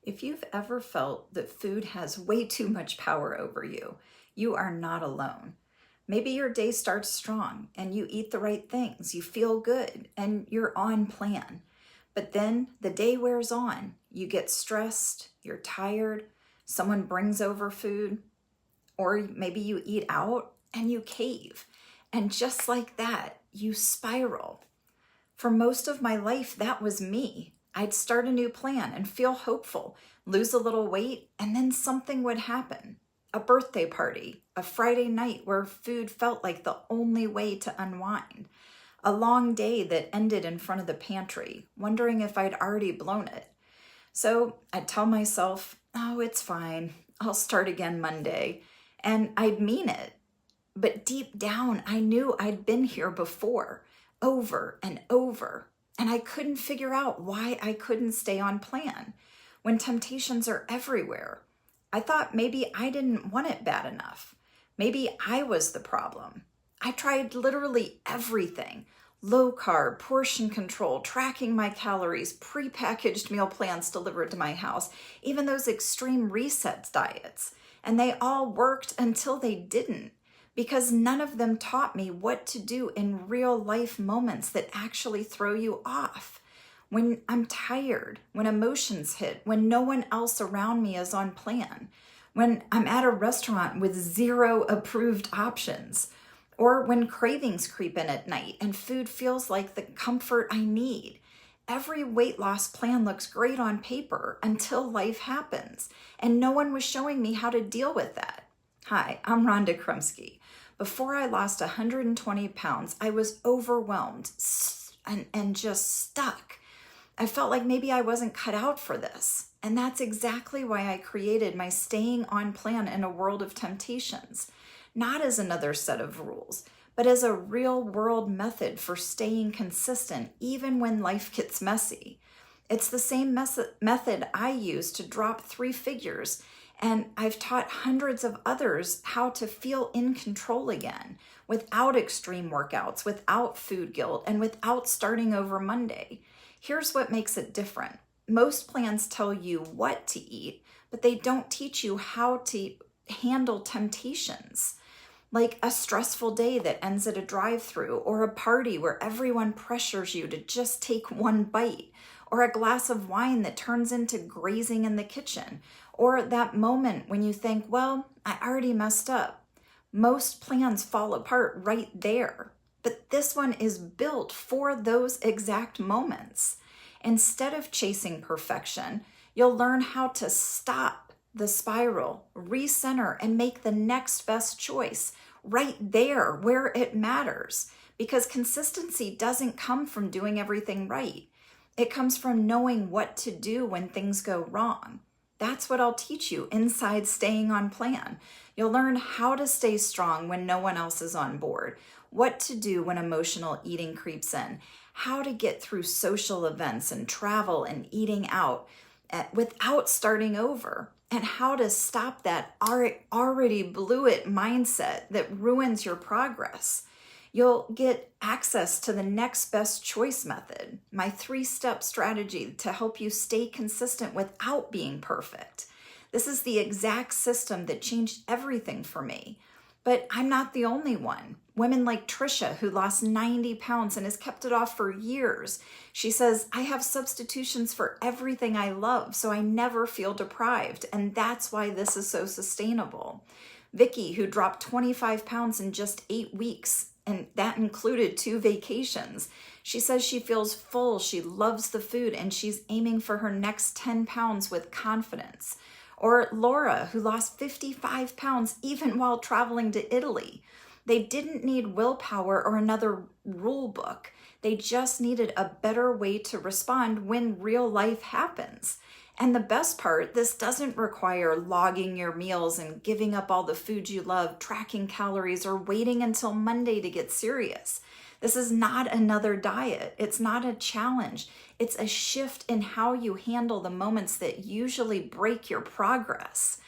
If you've ever felt that food has way too much power over you, you are not alone. Maybe your day starts strong and you eat the right things, you feel good, and you're on plan. But then the day wears on, you get stressed, you're tired, someone brings over food, or maybe you eat out and you cave. And just like that, you spiral. For most of my life, that was me. I'd start a new plan and feel hopeful, lose a little weight, and then something would happen. A birthday party, a Friday night where food felt like the only way to unwind, a long day that ended in front of the pantry, wondering if I'd already blown it. So I'd tell myself, oh, it's fine. I'll start again Monday. And I'd mean it. But deep down, I knew I'd been here before, over and over. And I couldn't figure out why I couldn't stay on plan when temptations are everywhere. I thought maybe I didn't want it bad enough. Maybe I was the problem. I tried literally everything. Low carb, portion control, tracking my calories, prepackaged meal plans delivered to my house, even those extreme resets diets. And they all worked until they didn't, because none of them taught me what to do in real life moments that actually throw you off. When I'm tired, when emotions hit, when no one else around me is on plan, when I'm at a restaurant with 0 approved options, or when cravings creep in at night and food feels like the comfort I need. Every weight loss plan looks great on paper until life happens, and no one was showing me how to deal with that. Hi, I'm Rhonda Krumsky. Before I lost 120 pounds, I was overwhelmed and just stuck. I felt like maybe I wasn't cut out for this. And that's exactly why I created my Staying on Plan in a World of Temptations, not as another set of rules, but as a real world method for staying consistent even when life gets messy. It's the same method I use to drop 3 figures, and I've taught hundreds of others how to feel in control again, without extreme workouts, without food guilt, and without starting over Monday. Here's what makes it different. Most plans tell you what to eat, but they don't teach you how to handle temptations. Like a stressful day that ends at a drive-thru, or a party where everyone pressures you to just take one bite, or a glass of wine that turns into grazing in the kitchen, or that moment when you think, well, I already messed up. Most plans fall apart right there, but this one is built for those exact moments. Instead of chasing perfection, you'll learn how to stop the spiral, recenter, and make the next best choice right there where it matters. Because consistency doesn't come from doing everything right. It comes from knowing what to do when things go wrong. That's what I'll teach you inside Staying on Plan. You'll learn how to stay strong when no one else is on board, what to do when emotional eating creeps in, how to get through social events and travel and eating out without starting over, and how to stop that already blew it mindset that ruins your progress. You'll get access to the next best choice method, my 3-step strategy to help you stay consistent without being perfect. This is the exact system that changed everything for me. But I'm not the only one. Women like Trisha, who lost 90 pounds and has kept it off for years. She says, I have substitutions for everything I love, so I never feel deprived. And that's why this is so sustainable. Vicky, who dropped 25 pounds in just 8 weeks, and that included 2 vacations. She says she feels full, she loves the food, and she's aiming for her next 10 pounds with confidence. Or Laura, who lost 55 pounds even while traveling to Italy. They didn't need willpower or another rule book. They just needed a better way to respond when real life happens. And the best part, this doesn't require logging your meals and giving up all the food you love, tracking calories, or waiting until Monday to get serious. This is not another diet. It's not a challenge. It's a shift in how you handle the moments that usually break your progress.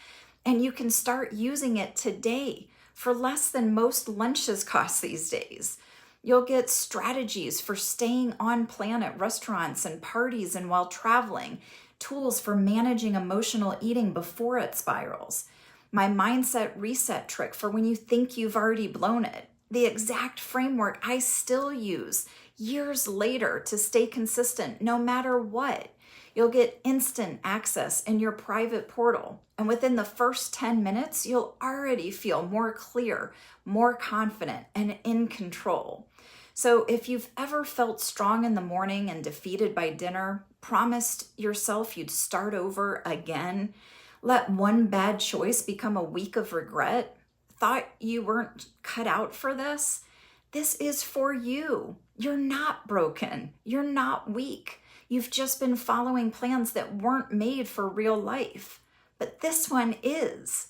And you can start using it today for less than most lunches cost these days. You'll get strategies for staying on plan at restaurants and parties and while traveling, tools for managing emotional eating before it spirals, my mindset reset trick for when you think you've already blown it, the exact framework I still use years later to stay consistent no matter what. You'll get instant access in your private portal, and within the first 10 minutes, you'll already feel more clear, more confident, and in control. So if you've ever felt strong in the morning and defeated by dinner, promised yourself you'd start over again, let one bad choice become a week of regret, thought you weren't cut out for this, this is for you. You're not broken. You're not weak. You've just been following plans that weren't made for real life. But this one is.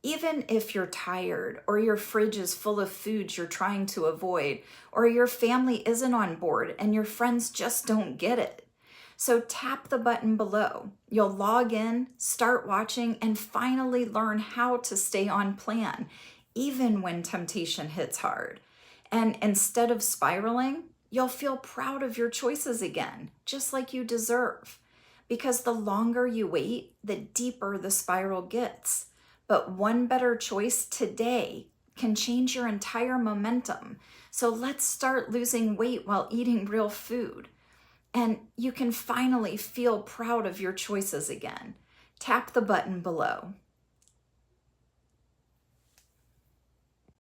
Even if you're tired, or your fridge is full of foods you're trying to avoid, or your family isn't on board and your friends just don't get it. So tap the button below. You'll log in, start watching, and finally learn how to stay on plan, even when temptation hits hard. And instead of spiraling, you'll feel proud of your choices again, just like you deserve. Because the longer you wait, the deeper the spiral gets. But one better choice today can change your entire momentum. So let's start losing weight while eating real food. And you can finally feel proud of your choices again. Tap the button below.